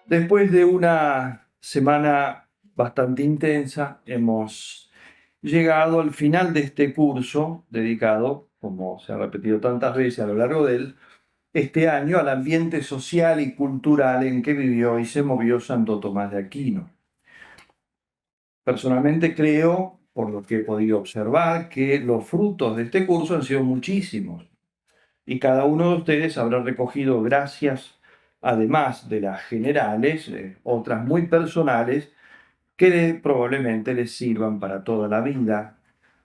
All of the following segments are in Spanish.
Después de una semana bastante intensa, hemos llegado al final de este curso dedicado, como se ha repetido tantas veces a lo largo de él, este año al ambiente social y cultural en que vivió y se movió Santo Tomás de Aquino. Personalmente creo, por lo que he podido observar, que los frutos de este curso han sido muchísimos y cada uno de ustedes habrá recogido gracias, además de las generales, otras muy personales que probablemente les sirvan para toda la vida,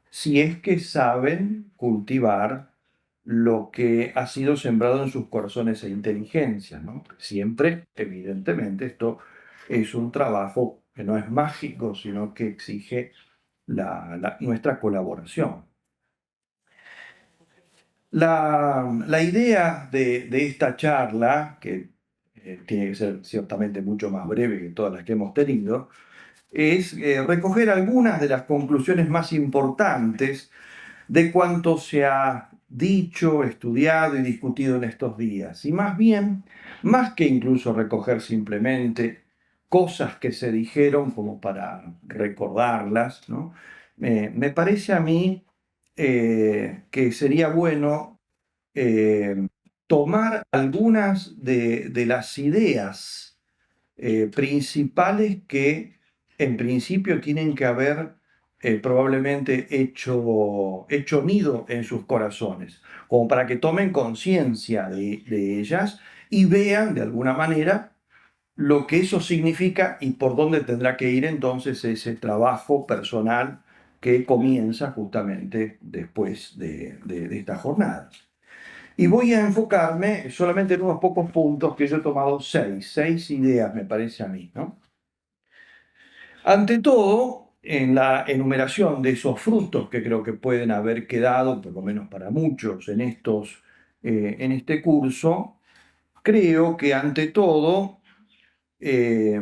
si es que saben cultivar lo que ha sido sembrado en sus corazones e inteligencias, ¿no? Siempre, evidentemente, esto es un trabajo que no es mágico, sino que exige nuestra colaboración. La idea de esta charla, que tiene que ser ciertamente mucho más breve que todas las que hemos tenido, es recoger algunas de las conclusiones más importantes de cuanto se ha dicho, estudiado y discutido en estos días. Y más bien, más que incluso recoger simplemente cosas que se dijeron como para recordarlas, ¿no? Me parece a mí que sería bueno eh, tomar algunas de las ideas principales que en principio tienen que haber probablemente hecho nido en sus corazones, como para que tomen conciencia de ellas y vean de alguna manera lo que eso significa y por dónde tendrá que ir entonces ese trabajo personal que comienza justamente después de esta jornada. Y voy a enfocarme solamente en unos pocos puntos que yo he tomado seis ideas, me parece a mí, ¿no? Ante todo, en la enumeración de esos frutos que creo que pueden haber quedado, por lo menos para muchos, en este curso, creo que ante todo, eh,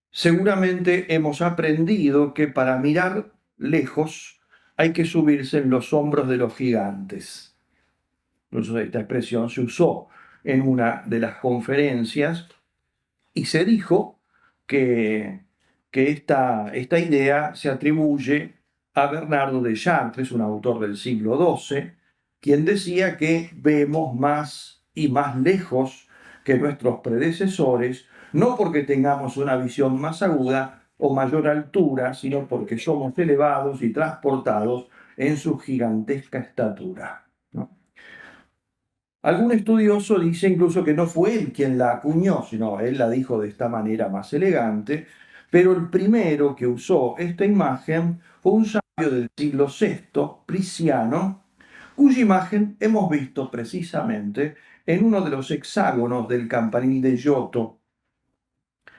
seguramente hemos aprendido que para mirar lejos hay que subirse en los hombros de los gigantes. Incluso esta expresión se usó en una de las conferencias y se dijo que, que esta idea se atribuye a Bernardo de Chartres, un autor del siglo XII, quien decía que vemos más y más lejos que nuestros predecesores, no porque tengamos una visión más aguda o mayor altura, sino porque somos elevados y transportados en su gigantesca estatura, ¿no? Algún estudioso dice incluso que no fue él quien la acuñó, sino él la dijo de esta manera más elegante, pero el primero que usó esta imagen fue un sabio del siglo VI, Prisciano, cuya imagen hemos visto precisamente en uno de los hexágonos del campanil de Giotto.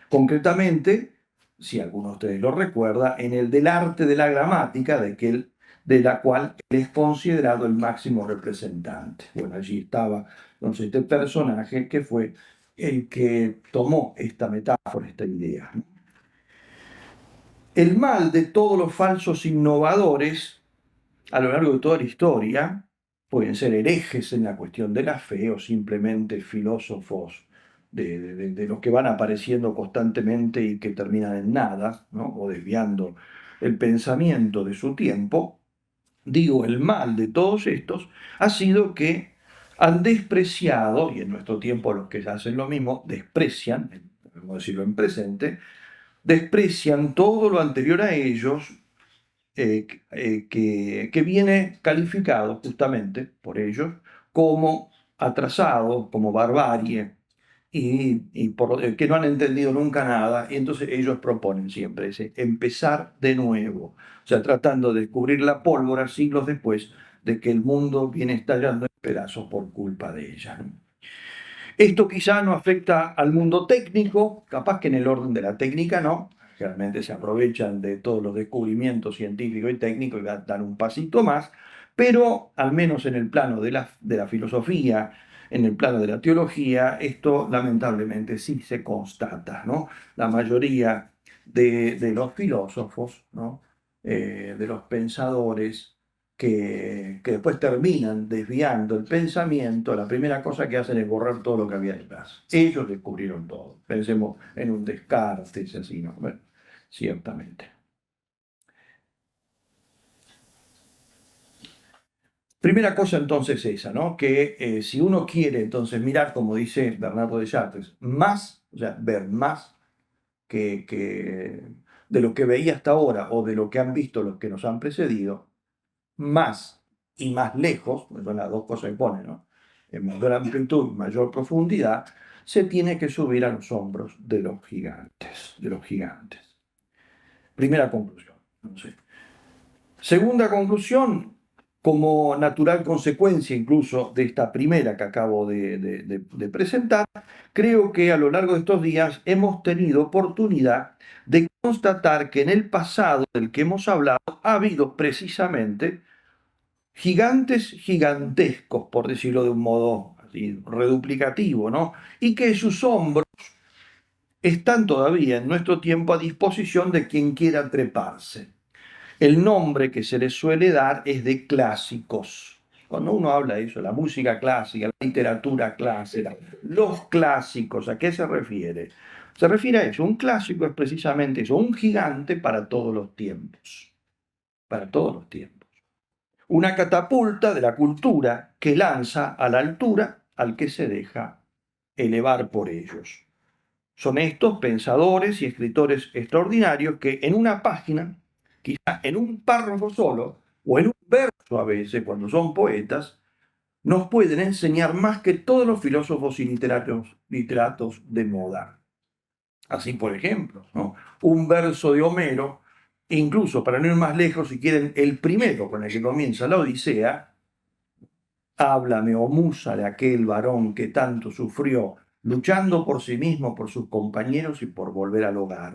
Concretamente, si alguno de ustedes lo recuerda, en el del arte de la gramática, de la cual él es considerado el máximo representante. Bueno, allí estaba entonces este personaje que fue el que tomó esta metáfora, esta idea, ¿no? El mal de todos los falsos innovadores a lo largo de toda la historia pueden ser herejes en la cuestión de la fe o simplemente filósofos de los que van apareciendo constantemente y que terminan en nada, ¿no? O desviando el pensamiento de su tiempo. Digo, el mal de todos estos ha sido que han despreciado, y en nuestro tiempo los que hacen lo mismo desprecian, podemos decirlo en presente, desprecian todo lo anterior a ellos, que viene calificado justamente por ellos como atrasado, como barbarie, que no han entendido nunca nada, y entonces ellos proponen siempre ese empezar de nuevo, o sea, tratando de descubrir la pólvora siglos después de que el mundo viene estallando en pedazos por culpa de ella, ¿no? Esto quizá no afecta al mundo técnico, capaz que en el orden de la técnica no, realmente se aprovechan de todos los descubrimientos científicos y técnicos y dan un pasito más, pero al menos en el plano de la filosofía, en el plano de la teología, esto lamentablemente sí se constata, ¿no? La mayoría de los filósofos, ¿no? De los pensadores, que después terminan desviando el pensamiento, la primera cosa que hacen es borrar todo lo que había detrás. Ellos descubrieron todo. Pensemos en un Descartes, así, ¿no? Bueno, ciertamente. Primera cosa entonces esa, ¿no? Que si uno quiere entonces mirar, como dice Bernardo de Chartres, más, o sea, ver más que de lo que veía hasta ahora o de lo que han visto los que nos han precedido, más y más lejos, pues son las dos cosas que pone, ¿no? En mayor amplitud, mayor profundidad, se tiene que subir a los hombros de los gigantes, de los gigantes. Primera conclusión. No sé. Segunda conclusión, como natural consecuencia incluso de esta primera que acabo de presentar, creo que a lo largo de estos días hemos tenido oportunidad de constatar que en el pasado del que hemos hablado ha habido precisamente gigantes gigantescos, por decirlo de un modo así, reduplicativo, ¿no? Y que sus hombros están todavía en nuestro tiempo a disposición de quien quiera treparse. El nombre que se les suele dar es de clásicos. Cuando uno habla de eso, la música clásica, la literatura clásica, los clásicos, ¿a qué se refiere? Se refiere a eso. Un clásico es precisamente eso, un gigante para todos los tiempos. Para todos los tiempos. Una catapulta de la cultura que lanza a la altura al que se deja elevar por ellos. Son estos pensadores y escritores extraordinarios que en una página, quizá en un párrafo solo, o en un verso a veces, cuando son poetas, nos pueden enseñar más que todos los filósofos y literatos de moda. Así, por ejemplo, ¿no? Un verso de Homero, incluso para no ir más lejos, si quieren, el primero con el que comienza la Odisea, háblame, oh musa, de aquel varón que tanto sufrió, luchando por sí mismo, por sus compañeros y por volver al hogar.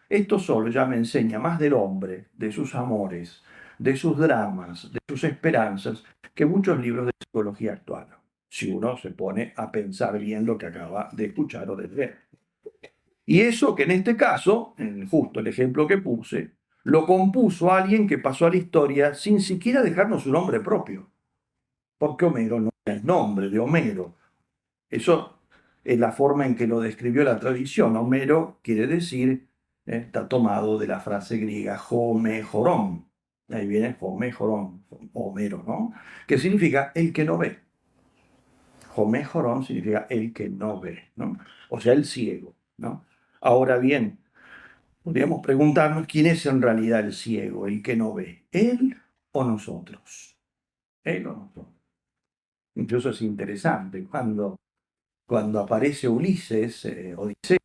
Esto solo ya me enseña más del hombre, de sus amores, de sus dramas, de sus esperanzas, que muchos libros de psicología actual, si uno se pone a pensar bien lo que acaba de escuchar o de leer. Y eso que en este caso, en justo el ejemplo que puse, lo compuso alguien que pasó a la historia sin siquiera dejarnos su nombre propio, porque Homero no era el nombre de Homero. Eso es la forma en que lo describió la tradición. Homero quiere decir, está tomado de la frase griega homejorón. Ahí viene homejorón, Homero, ¿no? Que significa el que no ve. Homejorón significa el que no ve, ¿no? O sea, el ciego, ¿no? Ahora bien, podríamos preguntarnos quién es en realidad el ciego, el que no ve, él o nosotros. Él o nosotros. Incluso es interesante cuando aparece Ulises, Odisea,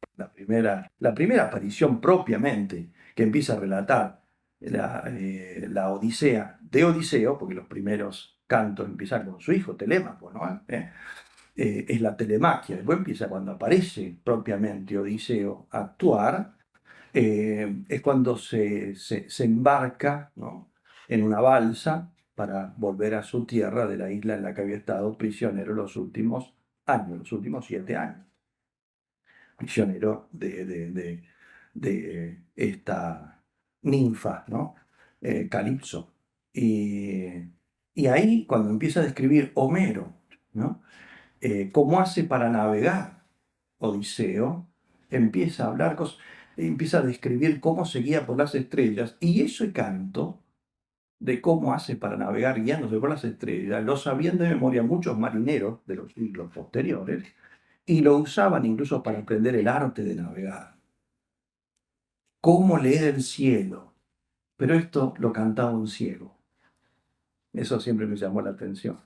la primera aparición propiamente que empieza a relatar la Odisea de Odiseo, porque los primeros cantos empiezan con su hijo Telémaco, ¿no? Es la telemaquia. Después empieza cuando aparece propiamente Odiseo a actuar, es cuando se embarca, ¿no?, en una balsa para volver a su tierra de la isla en la que había estado prisionero los últimos años, los últimos 7 años. Prisionero de esta ninfa, ¿no? Calipso. Y ahí, cuando empieza a describir Homero, ¿no?, cómo hace para navegar Odiseo, empieza a hablar, empieza a describir cómo se guía por las estrellas, y ese canto de cómo hace para navegar guiándose por las estrellas, lo sabían de memoria muchos marineros de los siglos posteriores, y lo usaban incluso para aprender el arte de navegar. Cómo leer el cielo, pero esto lo cantaba un ciego. Eso siempre me llamó la atención,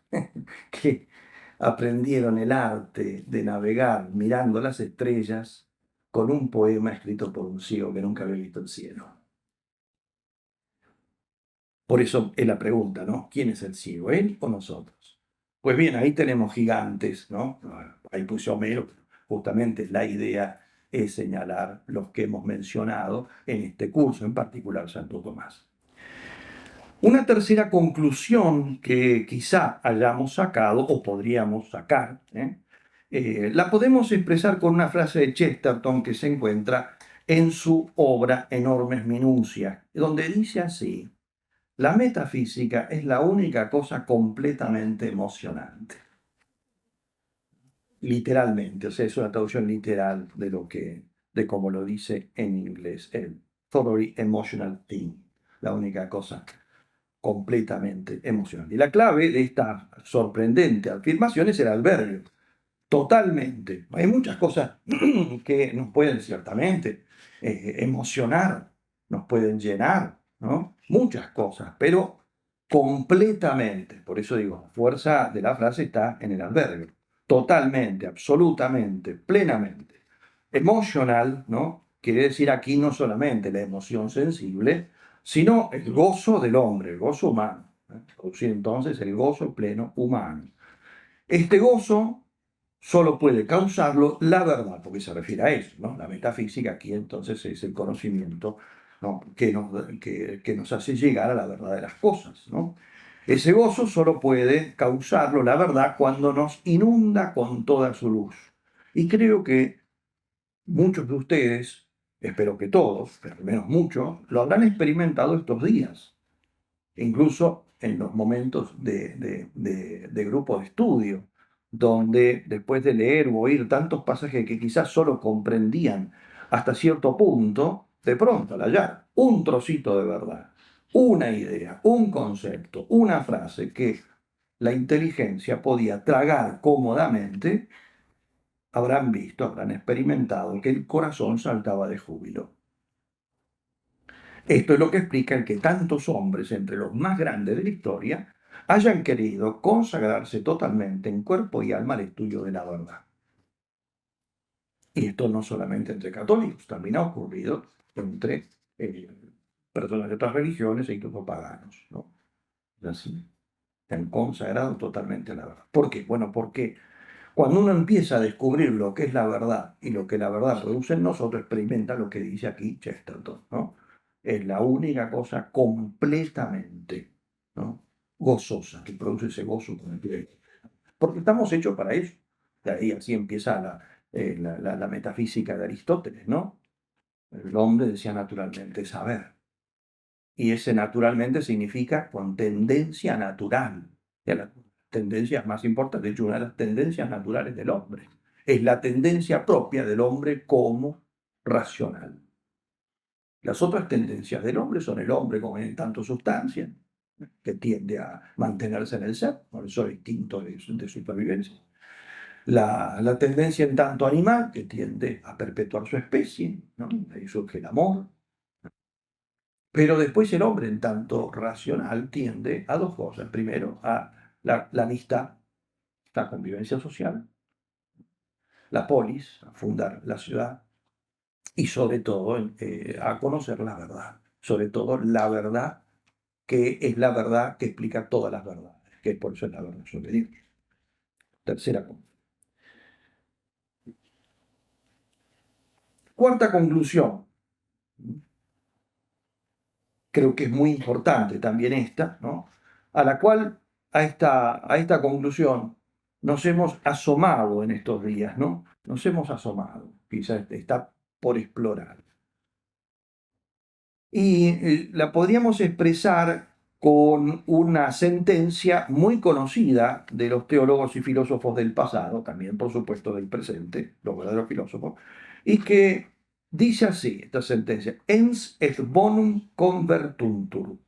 que aprendieron el arte de navegar mirando las estrellas con un poema escrito por un ciego que nunca había visto el cielo. Por eso es la pregunta, ¿no? ¿Quién es el ciego, él o nosotros? Pues bien, ahí tenemos gigantes, ¿no? Ahí puse Homero, justamente la idea es señalar los que hemos mencionado en este curso, en particular Santo Tomás. Una tercera conclusión que quizá hayamos sacado o podríamos sacar, la podemos expresar con una frase de Chesterton que se encuentra en su obra Enormes Minucias, donde dice así: La metafísica es la única cosa completamente emocionante. Literalmente, o sea, es una traducción literal de como lo dice en inglés, el thoroughly emotional thing, la única cosa completamente emocional. Y la clave de esta sorprendente afirmación es el adverbio. Totalmente. Hay muchas cosas que nos pueden ciertamente emocionar, nos pueden llenar, ¿no? Muchas cosas, pero completamente. Por eso digo, la fuerza de la frase está en el adverbio. Totalmente, absolutamente, plenamente. Emotional, ¿no? Quiere decir aquí no solamente la emoción sensible, sino el gozo del hombre, el gozo humano. Traducir entonces el gozo pleno humano. Este gozo solo puede causarlo la verdad, porque se refiere a eso, ¿no? La metafísica aquí entonces es el conocimiento, ¿no? que nos hace llegar a la verdad de las cosas, ¿no? Ese gozo solo puede causarlo la verdad cuando nos inunda con toda su luz. Y creo que muchos de ustedes, espero que todos, pero al menos muchos, lo habrán experimentado estos días, incluso en los momentos de grupo de estudio, donde después de leer o oír tantos pasajes que quizás solo comprendían hasta cierto punto, de pronto al hallar un trocito de verdad, una idea, un concepto, una frase que la inteligencia podía tragar cómodamente, habrán visto, habrán experimentado que el corazón saltaba de júbilo. Esto es lo que explica el que tantos hombres, entre los más grandes de la historia, hayan querido consagrarse totalmente en cuerpo y alma al estudio de la verdad. Y esto no solamente entre católicos, también ha ocurrido entre personas de otras religiones e incluso paganos, ¿no? Así, se han consagrado totalmente a la verdad. ¿Por qué? Bueno, porque cuando uno empieza a descubrir lo que es la verdad y lo que la verdad produce en nosotros, experimenta lo que dice aquí Chesterton, ¿no? Es la única cosa completamente, ¿no? gozosa, que produce ese gozo completo. Porque estamos hechos para eso. De ahí así empieza la metafísica de Aristóteles, ¿no? El hombre decía naturalmente saber. Y ese naturalmente significa con tendencia natural. De las tendencias más importantes, de hecho, una de las tendencias naturales del hombre. Es la tendencia propia del hombre como racional. Las otras tendencias del hombre son el hombre como en tanto sustancia, que tiende a mantenerse en el ser, por eso el instinto de supervivencia. La tendencia en tanto animal, que tiende a perpetuar su especie, ¿no? De ahí surge el amor. Pero después el hombre, en tanto racional, tiende a dos cosas. Primero, a la amistad, la convivencia social, la polis, a fundar la ciudad, y sobre todo a conocer la verdad. Sobre todo la verdad que es la verdad que explica todas las verdades, que por eso es la verdad sobre Dios. Tercera cosa. Cuarta conclusión. Creo que es muy importante también esta, ¿no? A la cual, a esta conclusión, nos hemos asomado en estos días, ¿no? Nos hemos asomado, quizás está por explorar. Y la podríamos expresar con una sentencia muy conocida de los teólogos y filósofos del pasado, también por supuesto del presente, los verdaderos filósofos, y que dice así esta sentencia: ens et bonum convertuntur.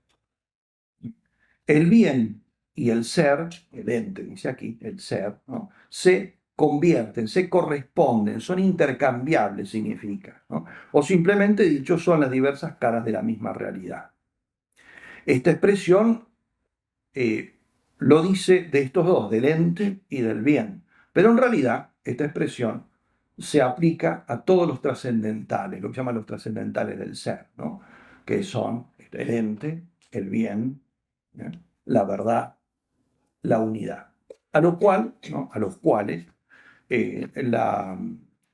El bien y el ser, el ente dice aquí, el ser, ¿no? se convierten, se corresponden, son intercambiables, significa, ¿no? O simplemente dicho, son las diversas caras de la misma realidad. Esta expresión lo dice de estos dos, del ente y del bien, pero en realidad esta expresión se aplica a todos los trascendentales, lo que llaman los trascendentales del ser, ¿no? Que son el ente, el bien, ¿eh? La verdad, la unidad. A lo cual, ¿no? A los cuales eh, la-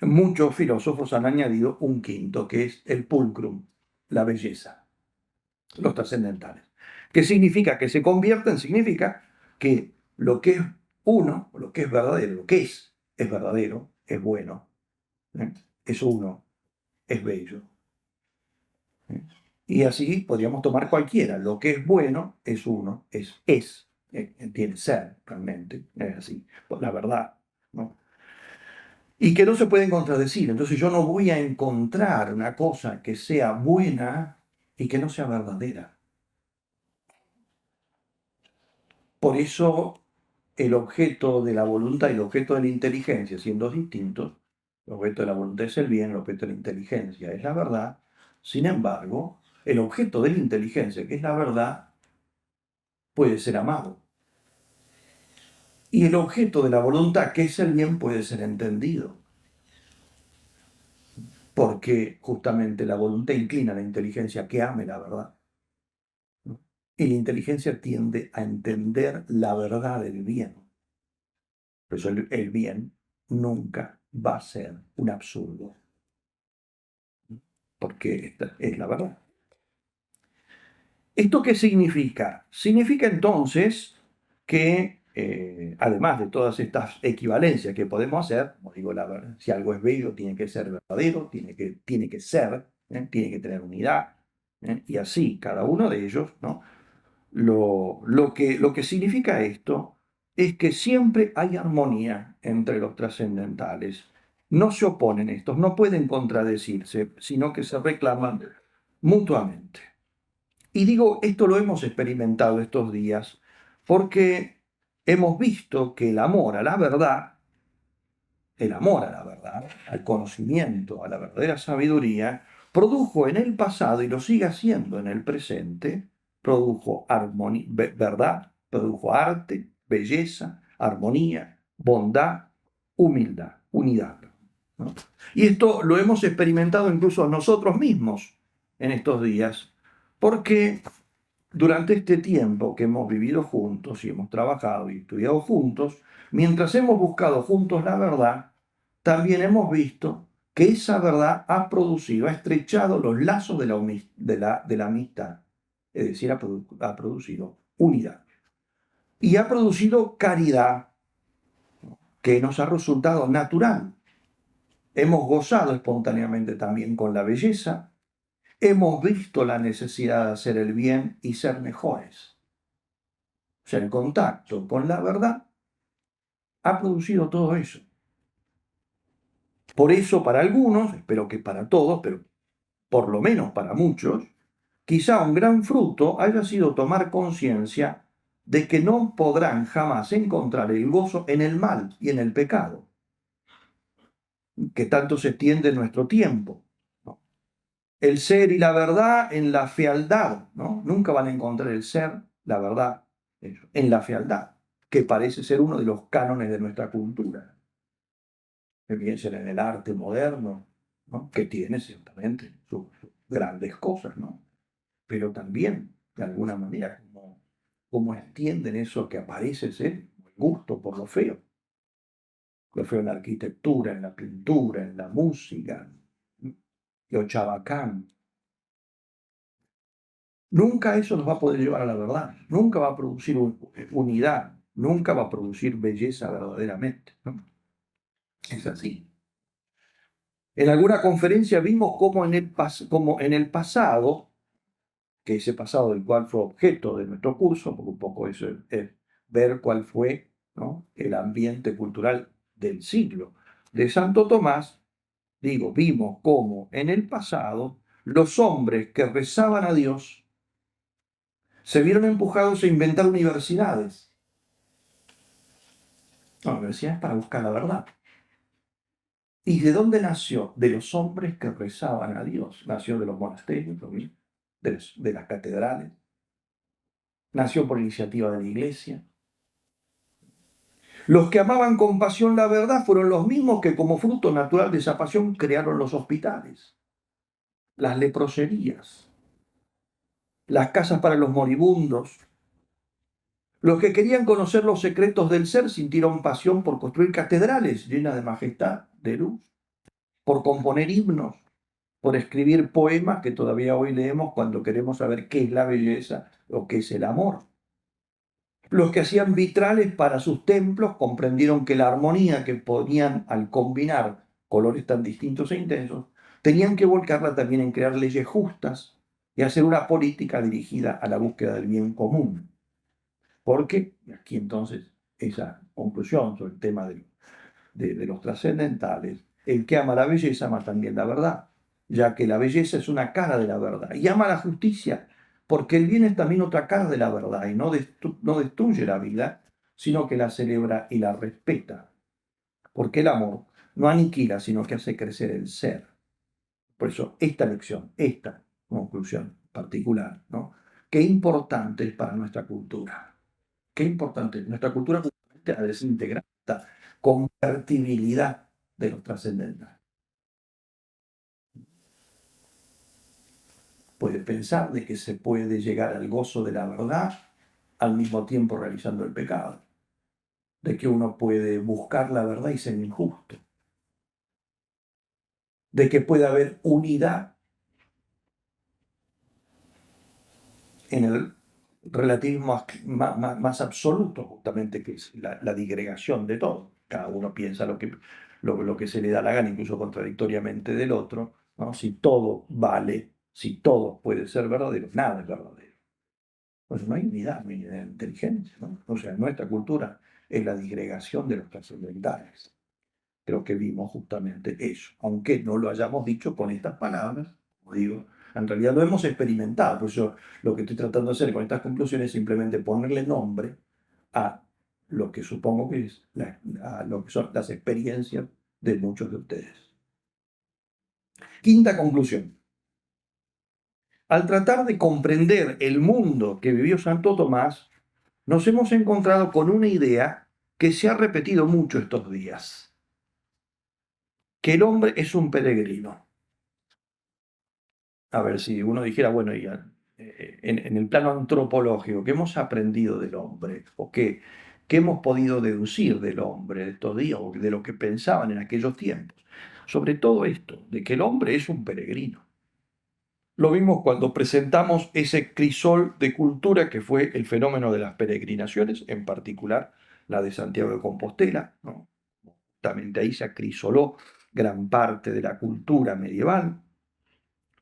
muchos filósofos han añadido un quinto, que es el pulcrum, la belleza, los trascendentales. ¿Qué significa que se convierten? Significa que lo que es uno, lo que es verdadero, lo que es verdadero, es bueno, ¿eh? Es uno, es bello, ¿eh? Y así podríamos tomar cualquiera. Lo que es bueno es uno, tiene ser realmente, es así, la verdad, ¿no? Y que no se pueden contradecir. Entonces yo no voy a encontrar una cosa que sea buena y que no sea verdadera. Por eso el objeto de la voluntad y el objeto de la inteligencia, siendo distintos, el objeto de la voluntad es el bien, el objeto de la inteligencia es la verdad. Sin embargo, el objeto de la inteligencia, que es la verdad, puede ser amado. Y el objeto de la voluntad, que es el bien, puede ser entendido. Porque justamente la voluntad inclina a la inteligencia a que ame la verdad, ¿no? Y la inteligencia tiende a entender la verdad del bien. Por eso el bien nunca va a ser un absurdo, porque esta es la verdad. ¿Esto qué significa? Significa entonces que, además de todas estas equivalencias que podemos hacer, como digo, si algo es bello, tiene que ser verdadero, tiene que ser, tiene que tener unidad, y así cada uno de ellos, ¿no? Lo que significa esto es que siempre hay armonía entre los trascendentales. No se oponen estos, no pueden contradecirse, sino que se reclaman mutuamente. Y digo, esto lo hemos experimentado estos días porque hemos visto que el amor a la verdad, al conocimiento, a la verdadera sabiduría, produjo en el pasado y lo sigue haciendo en el presente, produjo verdad, produjo arte, belleza, armonía, bondad, humildad, unidad, ¿no? Y esto lo hemos experimentado incluso nosotros mismos en estos días, porque durante este tiempo que hemos vivido juntos y hemos trabajado y estudiado juntos, mientras hemos buscado juntos la verdad, también hemos visto que esa verdad ha producido, ha estrechado los lazos de la amistad, es decir, ha producido unidad y ha producido caridad que nos ha resultado natural. Hemos gozado espontáneamente también con la belleza, hemos visto la necesidad de hacer el bien y ser mejores. O sea, el contacto con la verdad ha producido todo eso. Por eso para algunos, espero que para todos, pero por lo menos para muchos, quizá un gran fruto haya sido tomar conciencia de que no podrán jamás encontrar el gozo en el mal y en el pecado, que tanto se extiende en nuestro tiempo, ¿no? El ser y la verdad en la fealdad, ¿no? Nunca van a encontrar el ser, la verdad, en la fealdad, que parece ser uno de los cánones de nuestra cultura. Que piensen en el arte moderno, ¿no? Que tiene ciertamente sus grandes cosas, ¿no? Pero también, de alguna manera, como extienden eso que aparece ser el gusto por lo feo en la arquitectura, en la pintura, en la música, lo chabacán. Nunca eso nos va a poder llevar a la verdad, nunca va a producir unidad, nunca va a producir belleza verdaderamente, ¿no? Es así. En alguna conferencia vimos cómo como en el pasado, que ese pasado del cual fue objeto de nuestro curso, porque un poco eso es ver cuál fue, ¿no?, el ambiente cultural del siglo de Santo Tomás, digo, vimos cómo en el pasado los hombres que rezaban a Dios se vieron empujados a inventar universidades. No, universidades para buscar la verdad. ¿Y de dónde nació? De los hombres que rezaban a Dios. Nació de los monasterios, de las catedrales. Nació por iniciativa de la iglesia. Los que amaban con pasión la verdad fueron los mismos que como fruto natural de esa pasión crearon los hospitales, las leproserías, las casas para los moribundos. Los que querían conocer los secretos del ser sintieron pasión por construir catedrales llenas de majestad, de luz, por componer himnos, por escribir poemas que todavía hoy leemos cuando queremos saber qué es la belleza o qué es el amor. Los que hacían vitrales para sus templos comprendieron que la armonía que ponían al combinar colores tan distintos e intensos, tenían que volcarla también en crear leyes justas y hacer una política dirigida a la búsqueda del bien común. Porque, y aquí entonces esa conclusión sobre el tema de los trascendentales, el que ama la belleza ama también la verdad, ya que la belleza es una cara de la verdad, y ama la justicia, porque el bien es también otra cara de la verdad, y no destruye la vida, sino que la celebra y la respeta, porque el amor no aniquila, sino que hace crecer el ser. Por eso esta lección, esta conclusión particular, ¿no? Qué importante es para nuestra cultura. Qué importante. Nuestra cultura justamente ha desintegrado esta convertibilidad de los trascendentales. Puede pensar de que se puede llegar al gozo de la verdad al mismo tiempo realizando el pecado. De que uno puede buscar la verdad y ser injusto. De que puede haber unidad en el relativismo más absoluto, justamente, que es la digregación de todo. Cada uno piensa lo que se le da la gana, incluso contradictoriamente del otro, ¿no? Si todo vale, si todo puede ser verdadero, nada es verdadero. Pues no hay unidad, no hay unidad de inteligencia, ¿no? O sea, nuestra cultura es la disgregación de los trascendentales. Creo que vimos justamente eso, aunque no lo hayamos dicho con estas palabras, como digo, en realidad lo hemos experimentado, por eso lo que estoy tratando de hacer con estas conclusiones es simplemente ponerle nombre a lo que supongo que es a lo que son las experiencias de muchos de ustedes. Quinta conclusión. Al tratar de comprender el mundo que vivió Santo Tomás, nos hemos encontrado con una idea que se ha repetido mucho estos días, que el hombre es un peregrino. A ver, si uno dijera, bueno, en el plano antropológico, ¿qué hemos aprendido del hombre? ¿O qué hemos podido deducir del hombre de estos días o de lo que pensaban en aquellos tiempos? Sobre todo esto, de que el hombre es un peregrino. Lo vimos cuando presentamos ese crisol de cultura que fue el fenómeno de las peregrinaciones, en particular la de Santiago de Compostela, ¿no? Justamente ahí se acrisoló gran parte de la cultura medieval.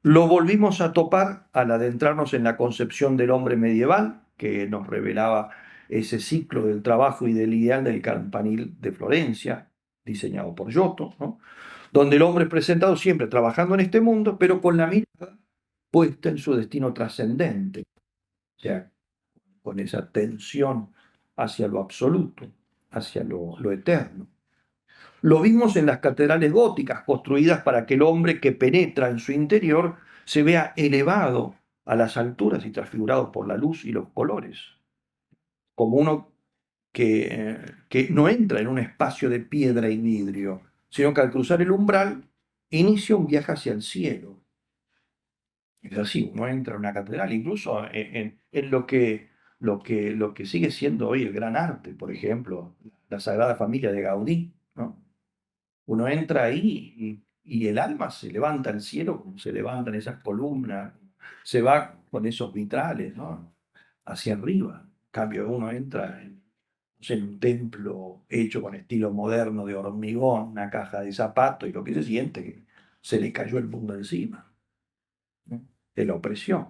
Lo volvimos a topar al adentrarnos en la concepción del hombre medieval, que nos revelaba ese ciclo del trabajo y del ideal del campanil de Florencia, diseñado por Giotto, ¿no? Donde el hombre es presentado siempre trabajando en este mundo, pero con la mirada puesta en su destino trascendente, o sea, con esa tensión hacia lo absoluto, hacia lo eterno. Lo vimos en las catedrales góticas, construidas para que el hombre que penetra en su interior se vea elevado a las alturas y transfigurado por la luz y los colores, como uno que no entra en un espacio de piedra y vidrio, sino que al cruzar el umbral inicia un viaje hacia el cielo. Es así, uno entra en una catedral, incluso en lo que sigue siendo hoy el gran arte, por ejemplo, la Sagrada Familia de Gaudí, ¿no? Uno entra ahí y el alma se levanta al cielo, como se levantan esas columnas, se va con esos vitrales, ¿no? Hacia arriba. En cambio, uno entra no sé, en un templo hecho con estilo moderno de hormigón, una caja de zapatos, y lo que se siente es que se le cayó el mundo encima, ¿no? De la opresión.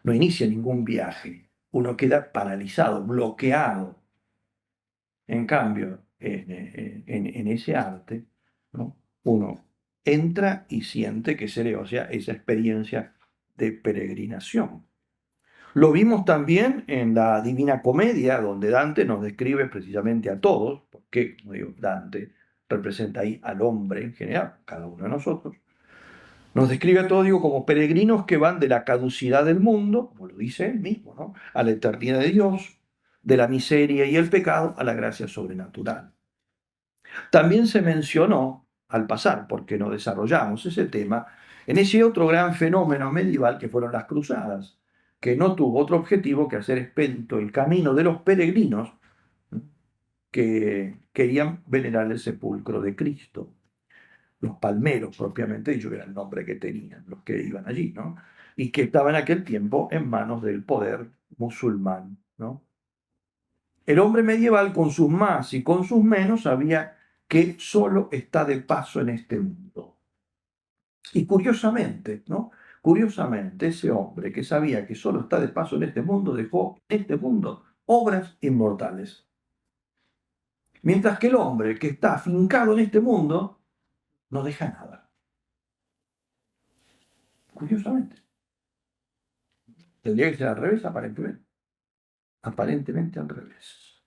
No inicia ningún viaje, uno queda paralizado, bloqueado. En cambio, en ese arte, ¿no? Uno entra y siente que se le, o sea, esa experiencia de peregrinación. Lo vimos también en la Divina Comedia, donde Dante nos describe precisamente a todos, porque, como digo, Dante representa ahí al hombre en general, cada uno de nosotros. Nos describe a todos, digo, como peregrinos que van de la caducidad del mundo, como lo dice él mismo, ¿no? A la eternidad de Dios, de la miseria y el pecado a la gracia sobrenatural. También se mencionó, al pasar, porque no desarrollamos ese tema, en ese otro gran fenómeno medieval que fueron las cruzadas, que no tuvo otro objetivo que hacer expedito el camino de los peregrinos que querían venerar el sepulcro de Cristo. Los palmeros, propiamente dicho, que era el nombre que tenían los que iban allí, ¿no? Y que estaban en aquel tiempo en manos del poder musulmán, ¿no? El hombre medieval, con sus más y con sus menos, sabía que solo está de paso en este mundo. Y curiosamente, ¿no? Curiosamente, ese hombre que sabía que solo está de paso en este mundo, dejó en este mundo obras inmortales. Mientras que el hombre que está afincado en este mundo no deja nada. Curiosamente. Tendría que ser al revés, aparentemente. Aparentemente al revés.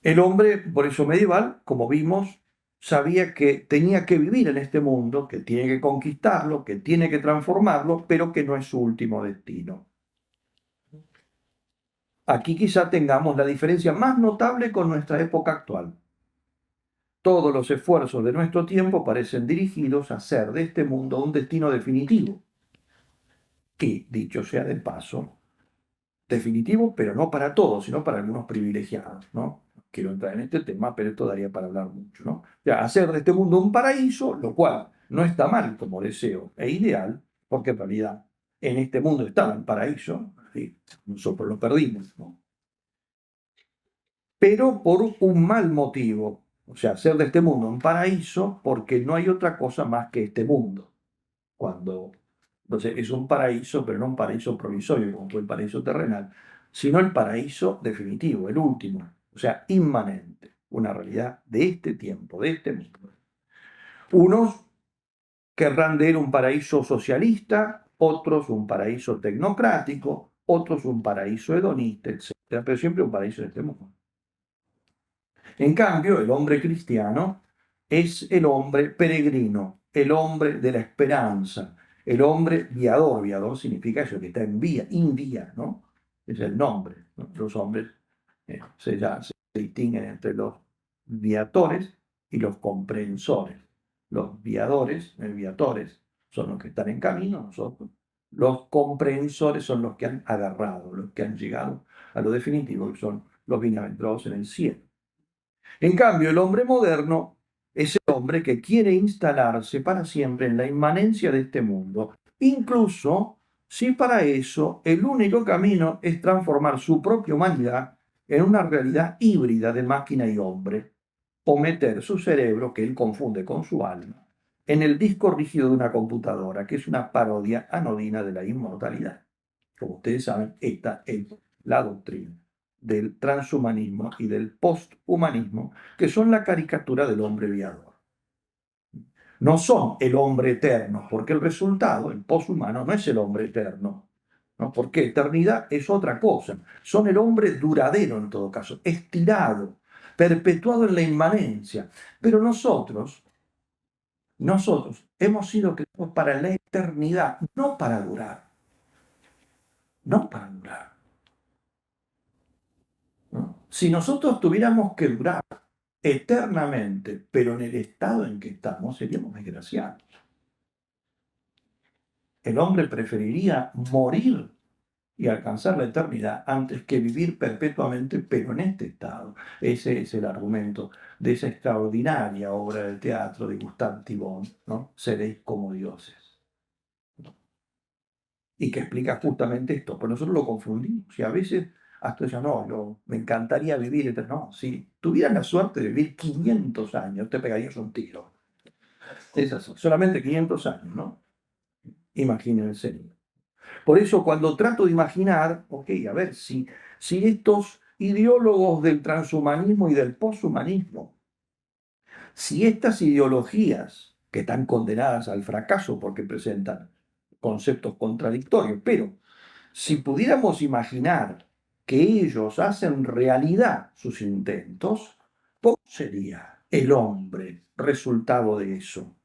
El hombre, por eso medieval, como vimos, sabía que tenía que vivir en este mundo, que tiene que conquistarlo, que tiene que transformarlo, pero que no es su último destino. Aquí quizá tengamos la diferencia más notable con nuestra época actual. Todos los esfuerzos de nuestro tiempo parecen dirigidos a hacer de este mundo un destino definitivo. Y, dicho sea de paso, definitivo, pero no para todos, sino para algunos privilegiados, ¿no? Quiero entrar en este tema, pero esto daría para hablar mucho, ¿no? O sea, hacer de este mundo un paraíso, lo cual no está mal como deseo e ideal, porque en realidad en este mundo estaba el paraíso, ¿sí? Nosotros lo perdimos, ¿no? Pero por un mal motivo, o sea, hacer de este mundo un paraíso porque no hay otra cosa más que este mundo. Cuando, entonces, es un paraíso, pero no un paraíso provisorio, como fue el paraíso terrenal, sino el paraíso definitivo, el último, o sea, inmanente, una realidad de este tiempo, de este mundo. Unos querrán de él un paraíso socialista, otros un paraíso tecnocrático, otros un paraíso hedonista, etc. Pero siempre un paraíso de este mundo. En cambio, el hombre cristiano es el hombre peregrino, el hombre de la esperanza, el hombre viador. Viador significa eso, que está en vía, in vía, ¿no? Es el nombre, ¿no? Los hombres se distinguen entre los viatores y los comprensores. Los viatores, son los que están en camino, nosotros. Los comprensores son los que han agarrado, los que han llegado a lo definitivo, que son los bienaventurados en el cielo. En cambio, el hombre moderno es el hombre que quiere instalarse para siempre en la inmanencia de este mundo, incluso si para eso el único camino es transformar su propia humanidad en una realidad híbrida de máquina y hombre, o meter su cerebro, que él confunde con su alma, en el disco rígido de una computadora, que es una parodia anodina de la inmortalidad. Como ustedes saben, esta es la doctrina del transhumanismo y del posthumanismo, que son la caricatura del hombre viador. No son el hombre eterno, porque el resultado, el poshumano, no es el hombre eterno, ¿no? Porque eternidad es otra cosa. Son el hombre duradero en todo caso, estirado, perpetuado en la inmanencia. Pero nosotros hemos sido creados para la eternidad, no para durar, no para durar. ¿No? Si nosotros tuviéramos que durar eternamente, pero en el estado en que estamos, seríamos desgraciados. El hombre preferiría morir y alcanzar la eternidad antes que vivir perpetuamente, pero en este estado. Ese es el argumento de esa extraordinaria obra de teatro de Gustave Thibon, ¿no? Seréis como dioses. Y que explica justamente esto, pero nosotros lo confundimos y a veces hasta ya no, me encantaría vivir, no, si tuvieras la suerte de vivir 500 años, te pegarías un tiro. Es así, solamente 500 años, ¿no? Imagínense. Por eso cuando trato de imaginar, ok, a ver, si estos ideólogos del transhumanismo y del poshumanismo, si estas ideologías que están condenadas al fracaso porque presentan conceptos contradictorios, pero si pudiéramos imaginar que ellos hacen realidad sus intentos, ¿cómo sería el hombre resultado de eso?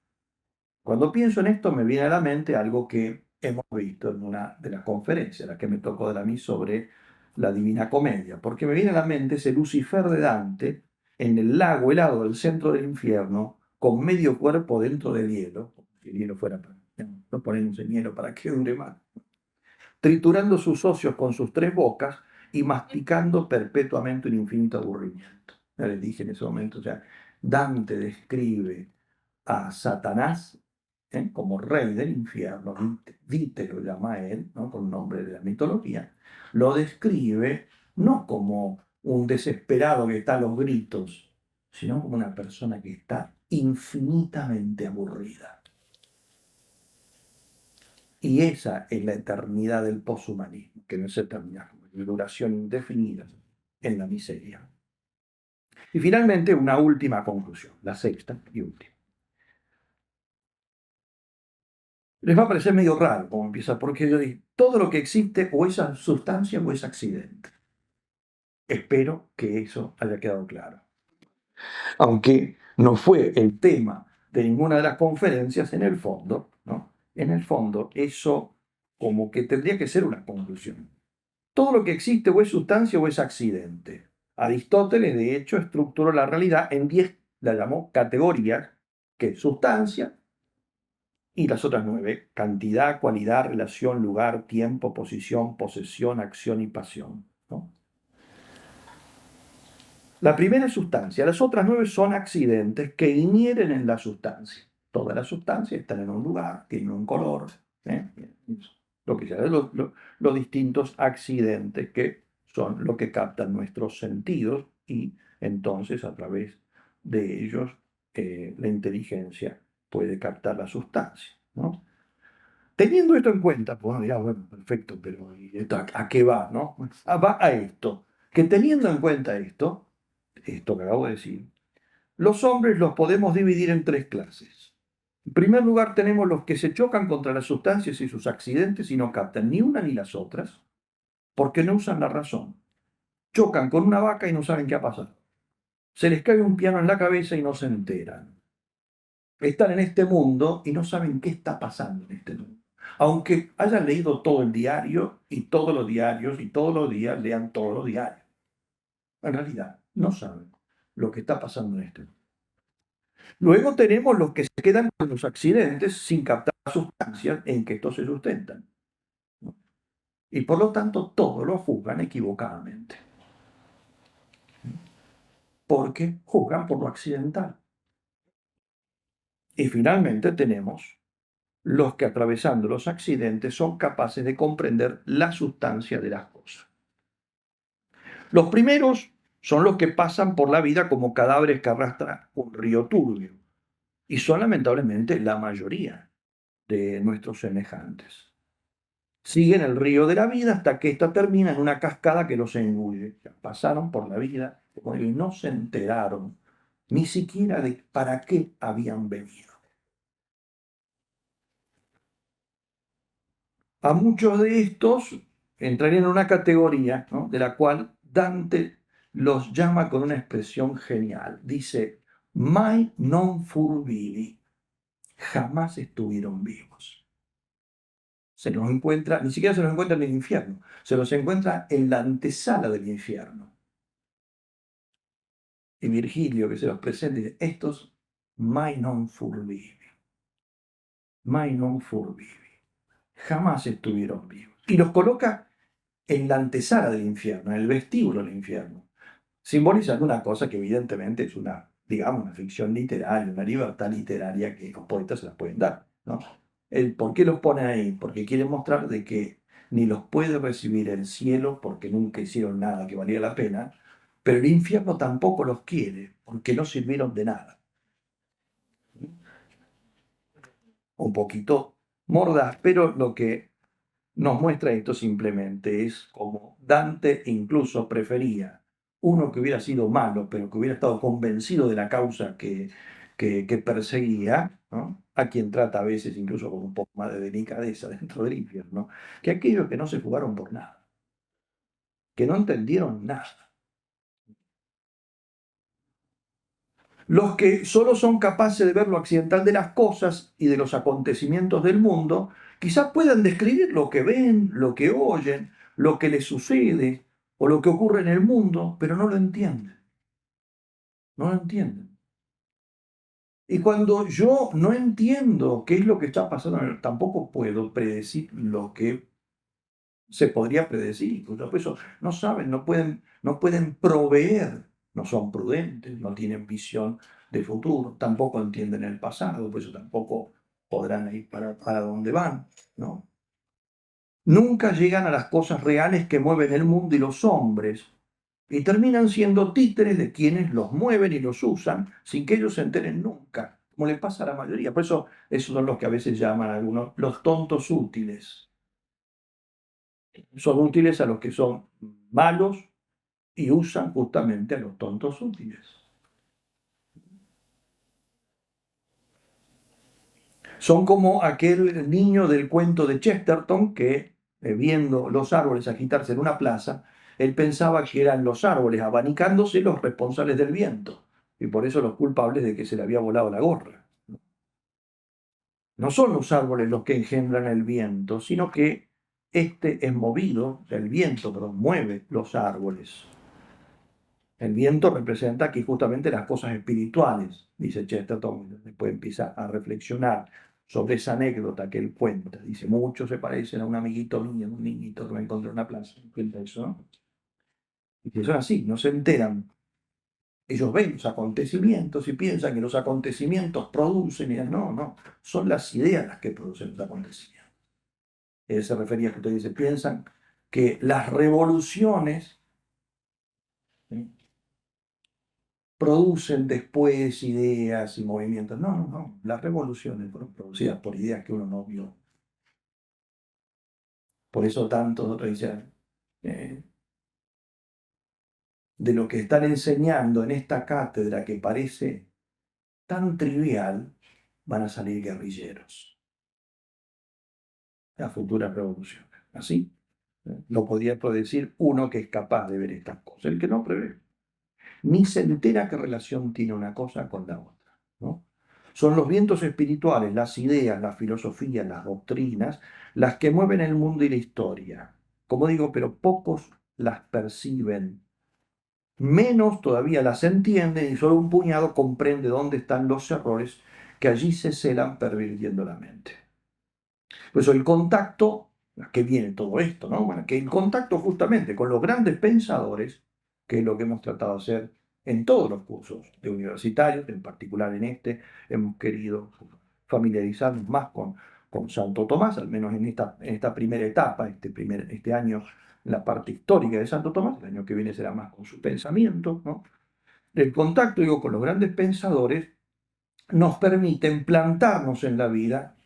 Cuando pienso en esto me viene a la mente algo que hemos visto en una de las conferencias, la que me tocó dar a mí sobre la Divina Comedia, porque me viene a la mente ese Lucifer de Dante en el lago helado del centro del infierno, con medio cuerpo dentro del hielo, como si el hielo fuera para, no ponemos en hielo para que dure más, triturando sus ocios con sus tres bocas y masticando perpetuamente un infinito aburrimiento. Ya les dije en ese momento, o sea, Dante describe a Satanás como rey del infierno, Vite lo llama él, ¿no? Con nombre de la mitología, lo describe no como un desesperado que está a los gritos, sino como una persona que está infinitamente aburrida. Y esa es la eternidad del poshumanismo, que no es eternidad, de duración indefinida en la miseria. Y finalmente, una última conclusión, la sexta y última. Les va a parecer medio raro cómo empieza, porque yo digo, todo lo que existe o es sustancia o es accidente. Espero que eso haya quedado claro. Aunque no fue el tema de ninguna de las conferencias, en el fondo, ¿no? En el fondo, eso como que tendría que ser una conclusión. Todo lo que existe o es sustancia o es accidente. Aristóteles, de hecho, estructuró la realidad en 10, la llamó categorías, que es sustancia, y las otras 9, cantidad, cualidad, relación, lugar, tiempo, posición, posesión, acción y pasión, ¿no? La primera es sustancia, las otras 9 son accidentes que inhieren en la sustancia. Todas las sustancias están en un lugar, tienen un color, ¿eh? Lo que sea, los distintos accidentes que son lo que captan nuestros sentidos y entonces a través de ellos la inteligencia puede captar la sustancia, ¿no? Teniendo esto en cuenta, pues uno dirá, bueno, perfecto, pero ¿y esto a qué va, no? Va a esto, que teniendo en cuenta esto que acabo de decir, los hombres los podemos dividir en 3 clases. En primer lugar, tenemos los que se chocan contra las sustancias y sus accidentes y no captan ni una ni las otras, porque no usan la razón. Chocan con una vaca y no saben qué ha pasado. Se les cae un piano en la cabeza y no se enteran. Están en este mundo y no saben qué está pasando en este mundo. Aunque hayan leído todo el diario y todos los diarios y todos los días lean todos los diarios. En realidad, no saben lo que está pasando en este mundo. Luego tenemos los que se quedan con los accidentes sin captar sustancias en que estos se sustentan, ¿no? Y por lo tanto todos lo juzgan equivocadamente, porque juzgan por lo accidental. Y finalmente tenemos los que atravesando los accidentes son capaces de comprender la sustancia de las cosas. Los primeros son los que pasan por la vida como cadáveres que arrastra un río turbio, y son lamentablemente la mayoría de nuestros semejantes. Siguen el río de la vida hasta que ésta termina en una cascada que los engulle. Ya pasaron por la vida y no se enteraron ni siquiera de para qué habían venido. A muchos de estos entrarían en una categoría, ¿no?, de la cual Dante los llama con una expresión genial. Dice, mai non fur vivi, jamás estuvieron vivos. Se los encuentra, ni siquiera se los encuentra en el infierno, se los encuentra en la antesala del infierno. Y Virgilio, que se los presenta, dice, estos mai non fur vivi, mai non fur vivi, jamás estuvieron vivos. Y los coloca en la antesala del infierno, en el vestíbulo del infierno, simbolizando una cosa que evidentemente es una, digamos, una ficción literaria, una libertad literaria que los poetas se las pueden dar, ¿no? ¿Por qué los pone ahí? Porque quiere mostrar de que ni los puede recibir el cielo porque nunca hicieron nada que valiera la pena, pero el infierno tampoco los quiere porque no sirvieron de nada. Un poquito mordaz, pero lo que nos muestra esto simplemente es como Dante incluso prefería uno que hubiera sido malo, pero que hubiera estado convencido de la causa que perseguía, ¿no?, a quien trata a veces incluso con un poco más de delicadeza dentro del infierno, que aquellos que no se fugaron por nada, que no entendieron nada. Los que solo son capaces de ver lo accidental de las cosas y de los acontecimientos del mundo, quizás puedan describir lo que ven, lo que oyen, lo que les sucede o lo que ocurre en el mundo, pero no lo entienden. No lo entienden. Y cuando yo no entiendo qué es lo que está pasando, tampoco puedo predecir lo que se podría predecir. Por eso no saben, no pueden proveer, no son prudentes, no tienen visión de futuro, tampoco entienden el pasado, por eso tampoco podrán ir para donde van, ¿no? Nunca llegan a las cosas reales que mueven el mundo y los hombres, y terminan siendo títeres de quienes los mueven y los usan sin que ellos se enteren nunca, como le pasa a la mayoría. Por eso esos son los que a veces llaman algunos los tontos útiles. Son útiles a los que son malos y usan justamente a los tontos útiles. Son como aquel niño del cuento de Chesterton que, viendo los árboles agitarse en una plaza, él pensaba que eran los árboles abanicándose los responsables del viento, y por eso los culpables de que se le había volado la gorra. No son los árboles los que engendran el viento, sino que este es movido, el viento, perdón, mueve los árboles. El viento representa aquí justamente las cosas espirituales, dice Chesterton. Después empieza a reflexionar sobre esa anécdota que él cuenta. Dice, muchos se parecen a un amiguito mío, un niñito que me encontré en una plaza. Cuenta eso, ¿no? Y que son así, no se enteran. Ellos ven los acontecimientos y piensan que los acontecimientos producen, y no, son las ideas las que producen los acontecimientos. Él se refería a que ustedes piensan que las revoluciones, ¿sí?, producen después ideas y movimientos. No. Las revoluciones fueron producidas por ideas que uno no vio. Por eso tantos otros dicen, de lo que están enseñando en esta cátedra que parece tan trivial, van a salir guerrilleros. Las futuras revoluciones. Así lo podía predecir uno que es capaz de ver estas cosas. El que no prevé, ni se entera qué relación tiene una cosa con la otra, ¿no? Son los vientos espirituales, las ideas, la filosofía, las doctrinas, las que mueven el mundo y la historia. Como digo, pero pocos las perciben. Menos todavía las entienden y solo un puñado comprende dónde están los errores que allí se celan pervirtiendo la mente. Por eso el contacto, ¿a qué viene todo esto, no? Bueno, que el contacto justamente con los grandes pensadores, que es lo que hemos tratado de hacer en todos los cursos de universitarios, en particular en este, hemos querido familiarizarnos más con Santo Tomás, al menos en esta primera etapa, este año, la parte histórica de Santo Tomás. El año que viene será más con su pensamiento, ¿no? El contacto, digo, con los grandes pensadores nos permite plantarnos en la vida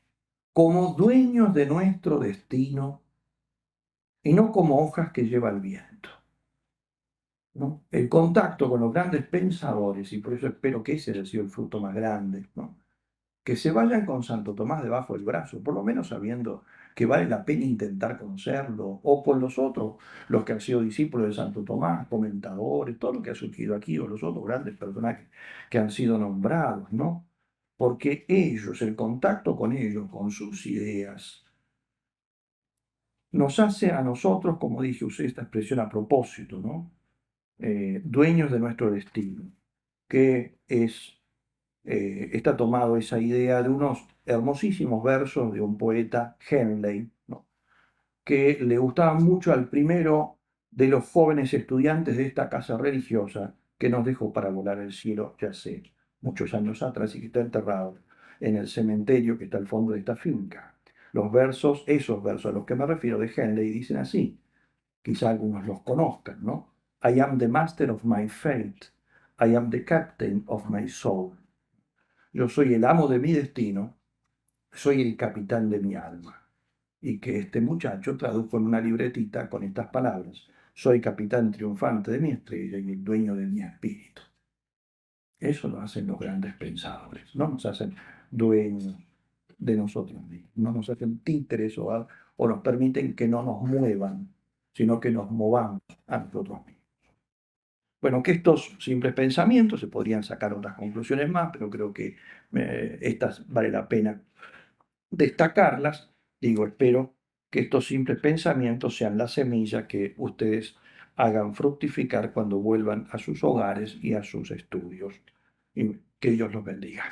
como dueños de nuestro destino y no como hojas que lleva el viento, ¿no? El contacto con los grandes pensadores, y por eso espero que ese haya sido el fruto más grande, ¿no? Que se vayan con Santo Tomás debajo del brazo, por lo menos sabiendo que vale la pena intentar conocerlo, o con los otros, los que han sido discípulos de Santo Tomás, comentadores, todo lo que ha surgido aquí, o los otros grandes personajes que han sido nombrados, ¿no? Porque ellos, el contacto con ellos, con sus ideas, nos hace a nosotros, como dije, usé esta expresión a propósito, ¿no? Dueños de nuestro destino, que está tomado esa idea de unos hermosísimos versos de un poeta, Henley, ¿no?, que le gustaban mucho al primero de los jóvenes estudiantes de esta casa religiosa que nos dejó para volar el cielo, ya sé, muchos años atrás, y que está enterrado en el cementerio que está al fondo de esta finca. Los versos, esos versos a los que me refiero de Henley, dicen así, quizá algunos los conozcan, ¿no? I am the master of my fate, I am the captain of my soul. Yo soy el amo de mi destino, soy el capitán de mi alma. Y que este muchacho tradujo en una libretita con estas palabras: soy capitán triunfante de mi estrella y el dueño de mi espíritu. Eso lo hacen los grandes pensadores, no nos hacen dueños de nosotros mismos, no nos hacen títeres o nos permiten que no nos muevan, sino que nos movamos a nosotros mismos. Bueno, que estos simples pensamientos, se podrían sacar otras conclusiones más, pero creo que estas vale la pena destacarlas. Digo, espero que estos simples pensamientos sean la semilla que ustedes hagan fructificar cuando vuelvan a sus hogares y a sus estudios. Y que Dios los bendiga.